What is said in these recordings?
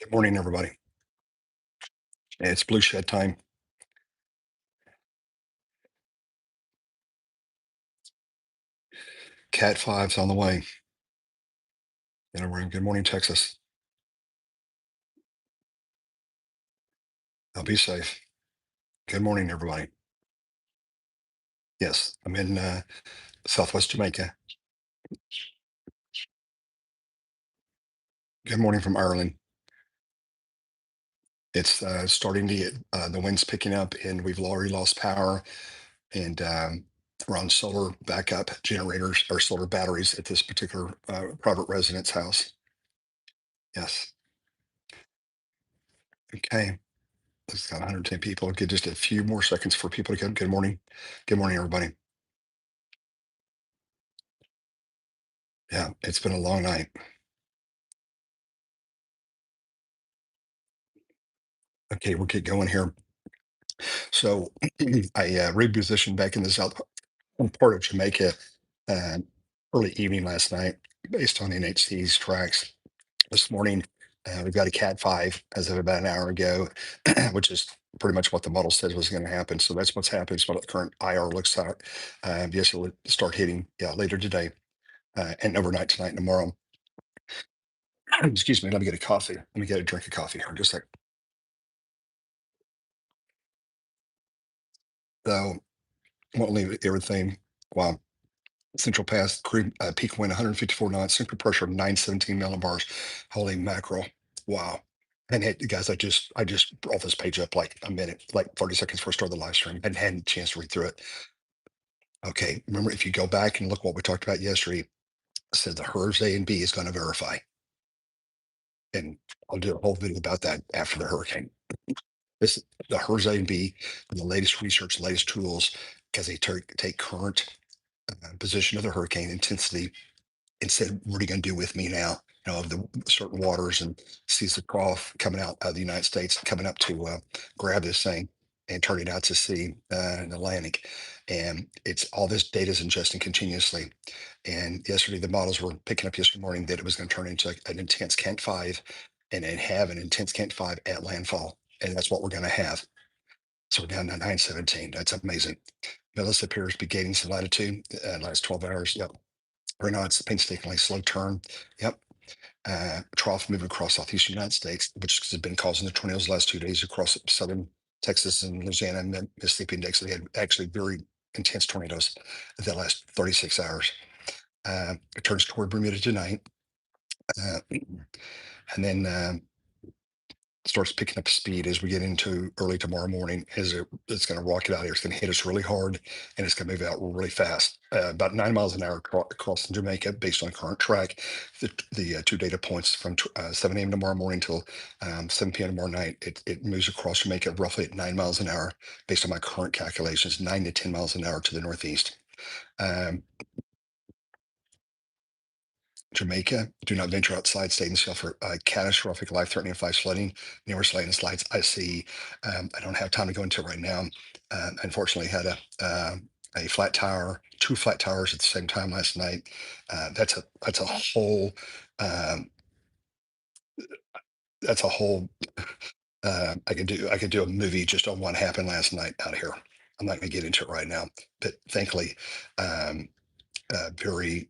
Good morning, everybody. It's blue shed time. Cat five's on the way. We're in good morning, Texas. I'll be safe. Good morning, everybody. Yes, I'm in Southwest Jamaica. Good morning from Ireland. It's starting to get the wind's picking up, and we've already lost power. And we're on solar backup generators or solar batteries at this particular private residence house. Yes. Okay. It's got 110 people. Get just a few more seconds for people to come. Good morning. Good morning, everybody. Yeah, it's been a long night. Okay, we'll get going here. So I repositioned back in the south part of Jamaica uh, early evening last night based on NHC's tracks. This morning, we've got a Cat 5 as of about an hour ago, which is pretty much what the model said was going to happen. So that's what's happening. It's what the current IR looks like. Yes, it'll start hitting later today and overnight tonight and tomorrow. Excuse me, let me get a coffee. Let me get a drink of coffee here. Just like so, won't leave everything. Wow. Central Pass peak wind 154 knots, central pressure 917 millibars. Holy mackerel! Wow. And guys, I just brought this page up like a minute, like 30 seconds before I started the live stream, and hadn't a chance to read through it. Okay, remember if you go back and look what we talked about yesterday, it said the HERS A and B is going to verify, and I'll do a whole video about that after the hurricane. This the HERS A and B, and the latest research, latest tools, because they take current position of the hurricane intensity and said, "What are you going to do with me now?" Of the certain waters, and sees the trough coming out of the United States, coming up to grab this thing and turn it out to sea in the Atlantic. And it's all this data is ingesting continuously. And yesterday, the models were picking up yesterday morning that it was going to turn into an intense Kent 5 and then have an intense Kent 5 at landfall. And that's what we're going to have. So we're down to 917. That's amazing. Millis appears to be gaining some latitude last 12 hours. Yep. Right now, it's a painstakingly slow turn. Yep. Trough moving across southeastern United States, which has been causing the tornadoes the last 2 days across southern Texas and Louisiana and then Mississippi index. They had actually very intense tornadoes the last 36 hours. It turns toward Bermuda tonight. And then starts picking up speed as we get into early tomorrow morning. It's going to rock it out here. It's going to hit us really hard, and it's going to move out really fast. About 9 miles an hour across Jamaica, based on current track. The two data points from 7 a.m. tomorrow morning till 7 p.m. tomorrow night. It moves across Jamaica roughly at 9 miles an hour, based on my current calculations, 9 to 10 miles an hour to the northeast. Um, Jamaica, do not venture outside, stay in the shelter. Catastrophic, life-threatening flash flooding, numerous landslides. I see. I don't have time to go into it right now. Unfortunately, had a flat tower, two flat towers at the same time last night. That's a whole. Um, that's a whole. I could do a movie just on what happened last night out here. I'm not going to get into it right now, but thankfully, um, very.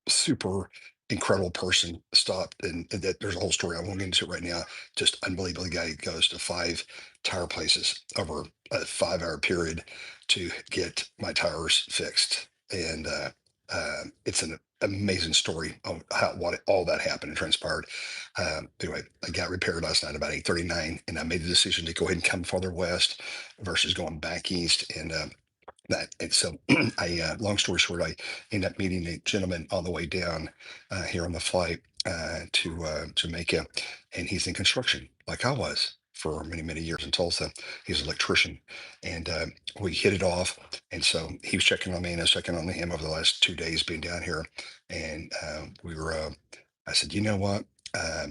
Super incredible person stopped, and that there's a whole story I won't get into right now. Just unbelievable. The guy goes to five tire places over a 5 hour period to get my tires fixed. And it's an amazing story of how what all that happened and transpired. Anyway, I got repaired last night about 8:39, and I made the decision to go ahead and come farther west versus going back east. And and so long story short, I ended up meeting a gentleman on the way down here on the flight to Jamaica, and he's in construction like I was for many, many years in Tulsa. He's an electrician, and we hit it off. And so he was checking on me, and I was checking on him over the last 2 days being down here. And we were, I said, you know what?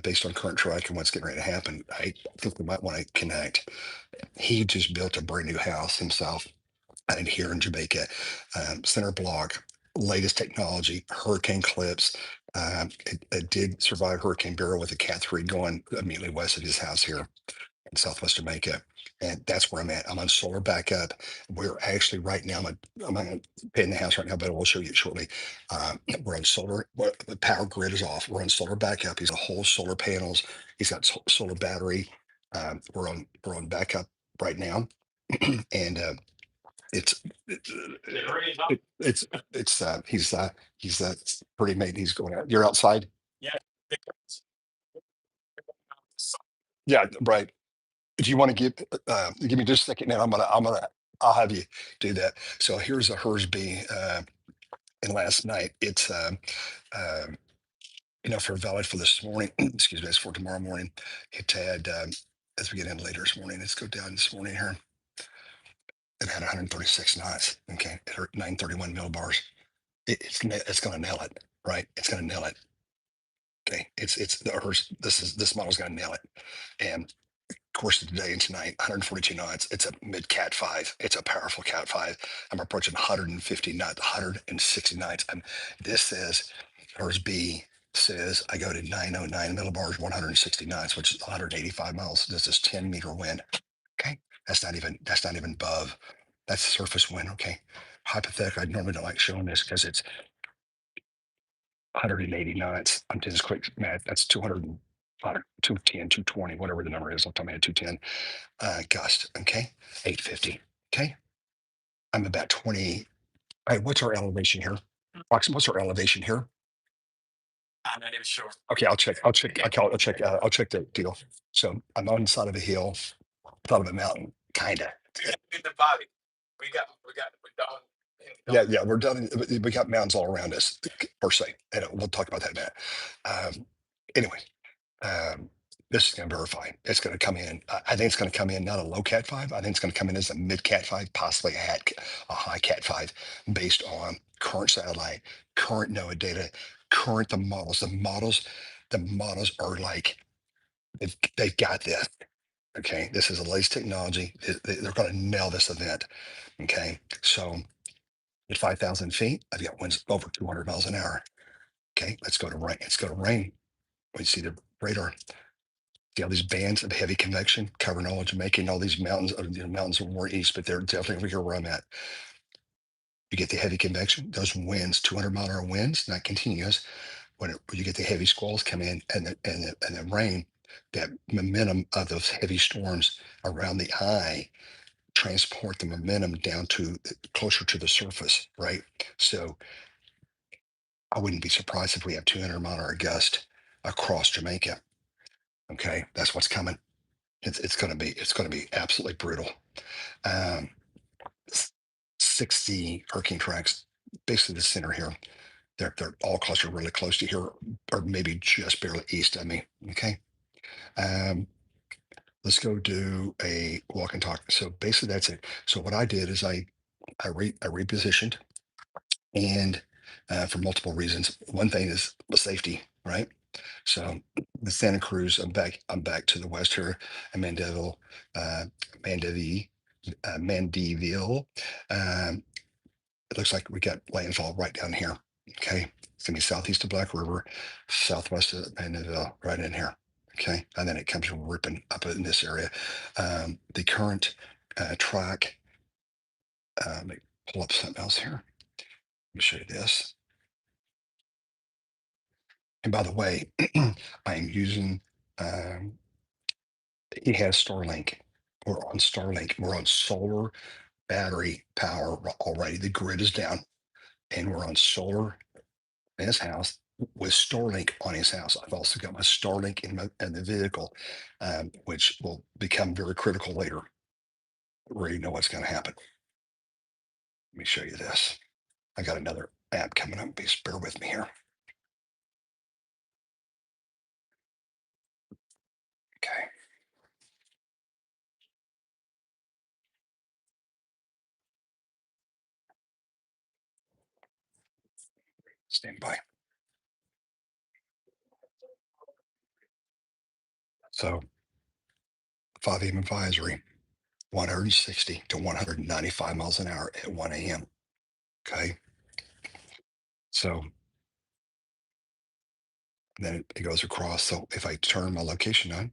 Based on current track and what's getting ready to happen, I think we might want to connect. He just built a brand new house himself and here in Jamaica, center block, latest technology, hurricane clips, It did survive Hurricane Beryl with a Cat 3 going immediately west of his house here in southwest Jamaica. And that's where I'm at. I'm on solar backup. We're actually right now, I'm not going to pay in the house right now, but I will show you shortly. We're on solar, the power grid is off. We're on solar backup. He's a whole solar panels. He's got solar battery. We're on backup right now. And it's he's pretty mate. He's going out. You're outside. Yeah, right. If you want to give me just a second now, I'll have you do that. So here's a Hersby, and last night um, for valid for this morning, excuse me, it's for tomorrow morning. It had, as we get in later this morning, let's go down this morning here. It had 136 knots. Okay. It hurt 931 millibars. It's going to nail it, right? It's going to nail it. Okay. It's the Hers. This model's going to nail it. And course of today and tonight, 142 knots. It's a mid cat 5. It's a powerful cat 5. I'm approaching 150 knots, 160 knots. This says, Hers B says I go to 909 millibars, 160 knots, which is 185 miles. This is 10-meter wind. Okay. That's not even above. That's surface wind. Okay. Hypothetically, I normally don't like showing this because it's 180 knots. I'm just quick math. That's 200, 210, 220, whatever the number is. I'll tell me at 210 gust. Okay. 850. Okay. I'm about 20. All right, what's our elevation here? What's our elevation here? Okay, I'll check. I'll check the deal. So I'm on the side of a hill, top of a mountain, kinda. Yeah, we're done. We got mountains all around us, per se. And we'll talk about that in a minute. Anyway, um, this is going to verify. It's going to come in. I think it's going to come in not a low Cat 5. I think it's going to come in as a mid Cat 5, possibly a high Cat 5, based on current satellite, current NOAA data, current the models. The models are like they've got this. Okay, this is the latest technology. They're going to nail this event. Okay, so at 5,000 feet, I've got winds over 200 miles an hour. Okay, let's go to rain. Let's go to rain. We see the radar. See all these bands of heavy convection covering all of Jamaica and all these mountains. Mountains are more east, but they're definitely over here where I'm at. You get the heavy convection, those winds, 200-mile-an-hour winds, not continuous. When you get the heavy squalls come in and the rain, that momentum of those heavy storms around the eye transport the momentum down to closer to the surface, right? So I wouldn't be surprised if we have 200-mile-an-hour gust across Jamaica. Okay, that's what's coming. It's going to be absolutely brutal. Um, 60 hurricane tracks, basically the center here. They're all clustered really close to here, or maybe just barely east of me. Okay. Um, let's go do a walk and talk. So basically that's it. So what I did is I repositioned, and for multiple reasons. One thing is the safety, right? So the Santa Cruz, I'm back to the west here, and uh, Mandeville, Mandeville. Um, it looks like we got landfall right down here. Okay. It's gonna be southeast of Black River, southwest of Mandeville, right in here. Okay. And then it comes ripping up in this area. The current track, let me pull up something else here. Let me show you this. And by the way, I am using, um, he has Starlink. We're on Starlink. We're on solar battery power already. The grid is down, and we're on solar in his house with Starlink on his house. I've also got my Starlink in the vehicle, which will become very critical later. Where you know what's going to happen. Let me show you this. I got another app coming up. Please bear with me here. Okay. Stand by. So 5 a.m. advisory, 160 to 195 miles an hour at 1 a.m. Okay. So and then it goes across. So if I turn my location on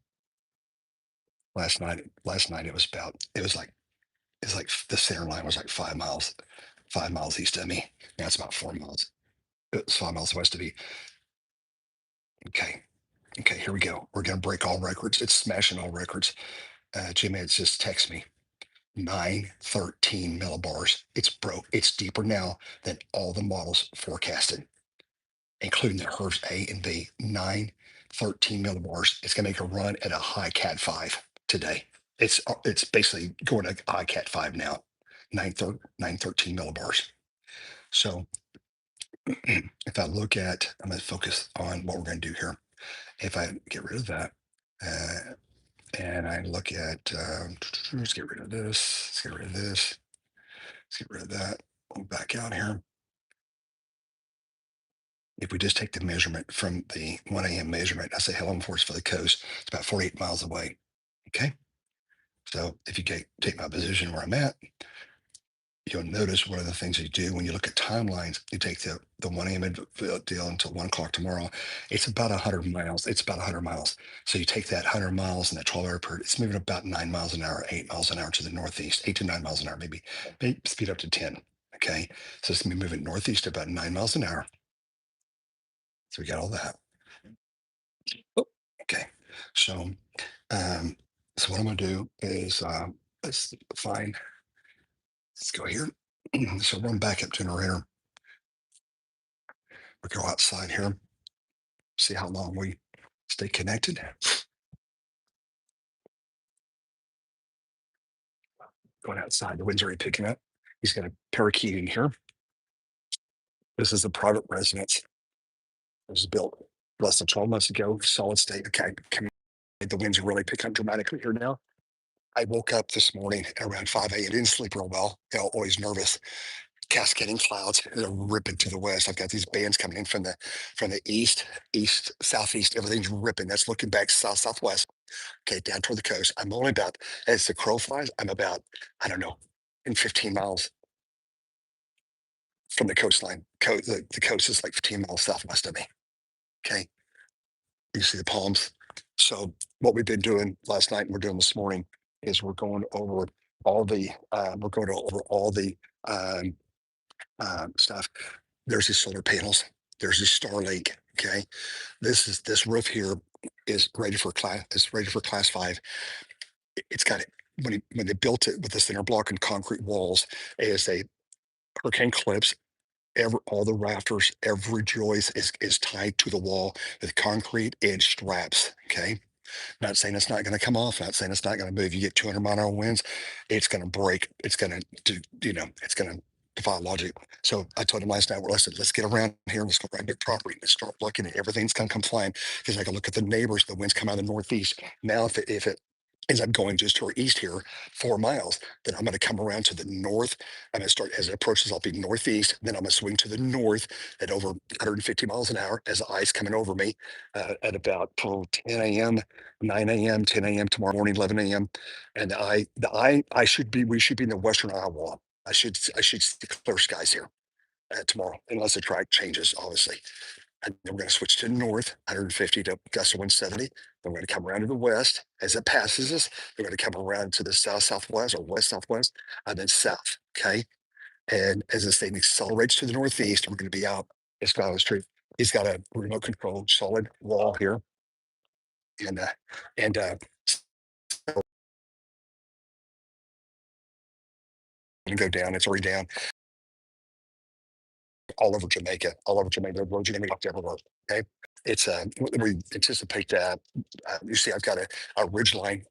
last night it was like the center line was like 5 miles east of me. Now it's about 4 miles. It's 5 miles west of me. Okay. Okay, here we go. We're gonna break all records. It's smashing all records. Jim had just text me 913 millibars. It's broke. It's deeper now than all the models forecasted, including the HERS A and B. 913 millibars. It's gonna make a run at a high Cat 5 today. It's basically going to high Cat 5 now. 913 millibars. So if I look at, I'm going to focus on what we're going to do here. If I get rid of that, uh, and I look at, let's get rid of this, let's get rid of this, let's get rid of that. We'll back out here. If we just take the measurement from the 1 a.m. measurement, I say Helen Force for the coast, it's about 48 miles away. Okay. So if you take my position where I'm at, you'll notice one of the things you do when you look at timelines, you take the 1 a.m. deal until 1 o'clock tomorrow. It's about 100 miles. It's about 100 miles. So you take that 100 miles and that 12-hour period, it's moving about 9 miles an hour, 8 miles an hour to the northeast, 8 to 9 miles an hour, maybe speed up to 10. Okay. So it's going to be moving northeast about 9 miles an hour. So we got all that. Oh, okay. So, um, so what I'm going to do is let's find, let's go here. So run backup generator. We'll go outside here, see how long we stay connected. Going outside, the wind's already picking up. He's got a parakeet in here. This is a private residence. It was built less than 12 months ago, solid state. Okay, the winds are really picking up dramatically here now. I woke up this morning around 5 a.m. Didn't sleep real well. Always nervous. Cascading clouds that are ripping to the west. I've got these bands coming in from the east, southeast. Everything's ripping. That's looking back southwest. Okay, down toward the coast. I'm only about, as the crow flies, I'm about, I don't know, in 15 miles from the coastline. The coast is like 15 miles southwest of me. Okay, you see the palms. So what we've been doing last night and we're doing this morning is we're going over all the um, stuff. There's these solar panels. There's this Starlink. Okay, this roof here is ready for class. It's ready for class 5. It's got it when they built it with this interlock and concrete walls. As they hurricane clips, all the rafters, every joist is tied to the wall with concrete edge straps. Okay, not saying it's not going to come off, not saying it's not going to move. You get 200-mile-an-hour winds, it's going to break. It's going to do, it's going to defy logic. So I told him last night, well, listen, let's get around here and let's go around your property. Let's start looking at everything's going to come flying because I can look at the neighbors. The winds come out of the northeast. Now, if it ends up going just to our east here, 4 miles, then I'm going to come around to the north. I'm going to start as it approaches, I'll be northeast. Then I'm going to swing to the north at over 150 miles an hour as the ice coming over me at about 10 a.m. 9 a.m., 10 a.m. tomorrow morning, 11 a.m. And we should be in the western Iowa. I should see clear skies here tomorrow, unless the track changes, obviously. And then we're going to switch to north, 150 to gust of 170. Then we're going to come around to the west. As it passes us, we're going to come around to the southwest or west southwest, and then south. Okay. And as this thing accelerates to the northeast, we're going to be out. It's got a street. He's got a remote control solid wall here, and and go down. It's already down all over Jamaica, all over Jamaica. The roads are going to be locked everywhere. Okay. It's we anticipate that. You see, I've got a ridge line